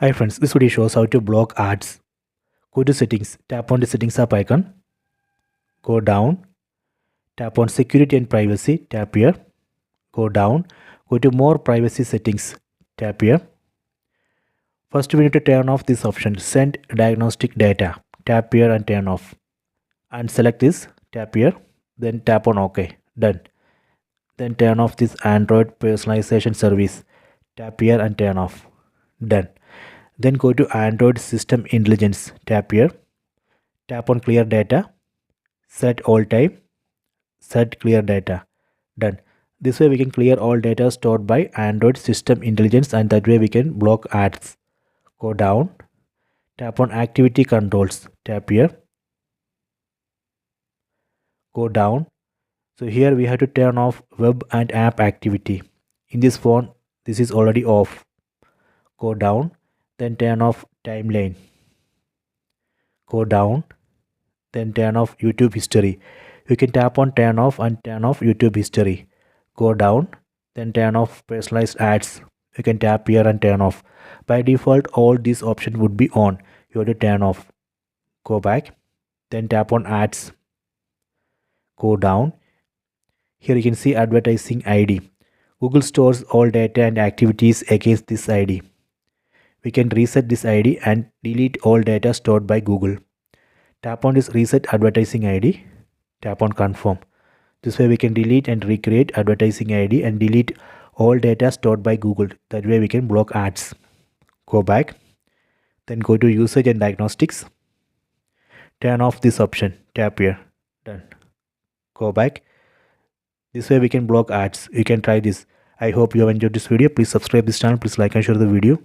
Hi friends, this video shows how to block ads. Go to settings, tap on the settings app icon, go down, tap on security and privacy, tap here, go down, go to more privacy settings, tap here. First we need to turn off this option, send diagnostic data, tap here and turn off. And select this, tap here, then tap on OK, done. Then turn off this Android personalization service, tap here and turn off, done. Then go to Android System Intelligence, tap here, tap on clear data, set all time, set clear data, done. This way we can clear all data stored by Android System Intelligence, and that way we can block ads. Go down, tap on activity controls, tap here, go down. So here we have to turn off web and app activity. In this phone this is already off. Go down, then turn off timeline, go down, then turn off YouTube history. You can tap on turn off and turn off YouTube history. Go down, then turn off personalized ads. You can tap here and turn off. By default all these options would be on. You have to turn off. Go back, then tap on ads, go down. Here you can see advertising ID. Google stores all data and activities against this ID. We can reset this ID and delete all data stored by Google. Tap on this reset advertising ID, tap on confirm. This way we can delete and recreate advertising ID and delete all data stored by Google. That way we can block ads. Go back, then go to usage and diagnostics. Turn off this option, tap here, done. Go back. This way we can block ads. You can try this. I hope you have enjoyed this video. Please subscribe this channel. Please like and share the video.